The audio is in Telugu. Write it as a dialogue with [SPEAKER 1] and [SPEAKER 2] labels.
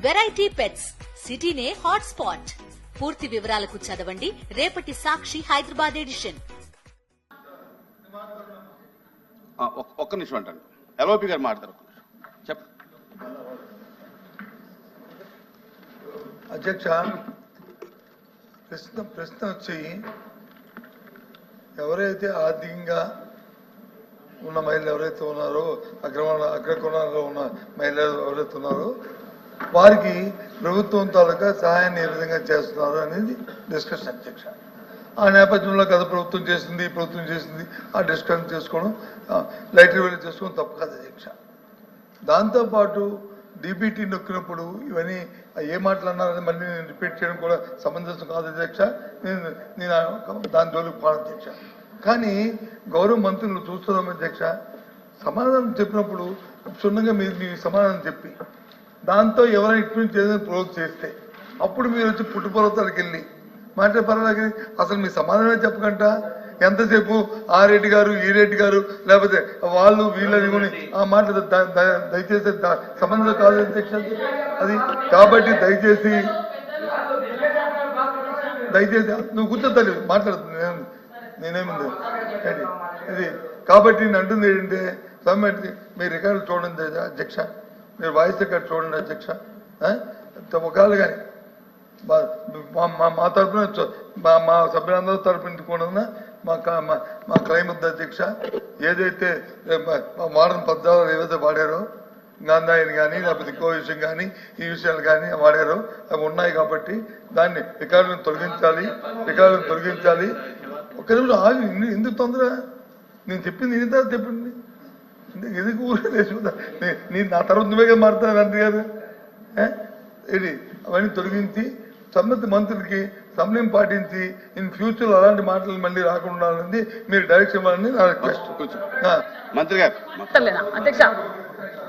[SPEAKER 1] వెరైటీ పెట్స్ సిటీనే హాట్ స్పాట్. పూర్తి వివరాలకు చదవండి రేపటి సాక్షి హైదరాబాద్ ఎడిషన్.
[SPEAKER 2] ఒక్క నిమిషం అంటాను. ఎల్ఓపి గారు మాట్లాడతారు. చెప్ప
[SPEAKER 3] అధ్యక్ష, ప్రశ్న వచ్చి, ఎవరైతే ఆర్థికంగా ఉన్న మహిళలు ఎవరైతే ఉన్నారో, అగ్రకోణాల్లో ఉన్న మహిళలు ఎవరైతే ఉన్నారో వారికి ప్రభుత్వం తాలూకా సహాయాన్ని ఏ విధంగా చేస్తున్నారు అనేది డిస్కషన్ అధ్యక్ష. ఆ నేపథ్యంలో గత ప్రభుత్వం చేసింది, ప్రభుత్వం చేసింది, ఆ డిస్కషన్ చేసుకోవడం, లైటర్ వెళ్ళి చేసుకోవడం తప్పు కాదు అధ్యక్ష. దాంతోపాటు డీబీటీ నొక్కినప్పుడు ఇవన్నీ ఏ మాటలు అన్నారని మళ్ళీ నేను రిపీట్ చేయడం కూడా సమంజసం కాదు అధ్యక్ష. నేను దాని జోలికి పోను అధ్యక్ష. కానీ గౌరవ మంత్రులు చూస్తున్నాం అధ్యక్ష, సమాధానం చెప్పినప్పుడు క్షుణ్ణంగా మీరు మీ సమాధానం చెప్పి దాంతో ఎవరైనా ఇటు నుంచి ఏదైనా ప్రోజ్ చేస్తే అప్పుడు మీరు వచ్చి పుట్టుపర్వతాలకు వెళ్ళి మాట్లాడే అసలు మీ సమాధానం చెప్పకంట ఎంతసేపు ఆ రెడ్డి గారు, ఈ రెడ్డి గారు, లేకపోతే వాళ్ళు వీళ్ళని కొని ఆ మాటలు దయచేసి సంబంధం కాదు అధ్యక్ష అది. కాబట్టి దయచేసి నువ్వు కూర్చోతాను మాట్లాడుతున్నా, నేనేముంది ఇది. కాబట్టి నేను అంటుంది ఏంటంటే, సమ్మెట్కి మీరు రికార్డు చూడండి అధ్యక్ష, మీరు వాయిస్ రికార్డు చూడండి అధ్యక్ష. ఒకవేళ కానీ మా తరఫున మా సభ్యులందరూ తరఫున కూడా మా క్లైమ్ ఉంది అధ్యక్ష. ఏదైతే వాడని పద్యాలు ఏవైతే వాడారో, గాంధాయిని కానీ లేకపోతే ఇంకో విషయం కానీ ఈ విషయాలు కానీ వాడారో అవి ఉన్నాయి. కాబట్టి దాన్ని రికార్డులను తొలగించాలి. ఒక్క నిమిషం ఆగి, ఎందుకు తొందర? నేను చెప్పింది ఇది తర్వాత చెప్పింది ఎందుకు ఊరే నేను నా తర్వాత నువ్వే కదా మారుతాను మంత్రి గారు. ఇది అవన్నీ తొలగించి సంబంధిత మంత్రులకి సమన్వయం పాటించి ఇన్ ఫ్యూచర్ అలాంటి మాటలు మళ్ళీ రాకుండా మీరు డైరెక్షన్ ఇవ్వాలని నా రిక్వెస్ట్.
[SPEAKER 2] మంత్రి గారు
[SPEAKER 4] అధ్యక్ష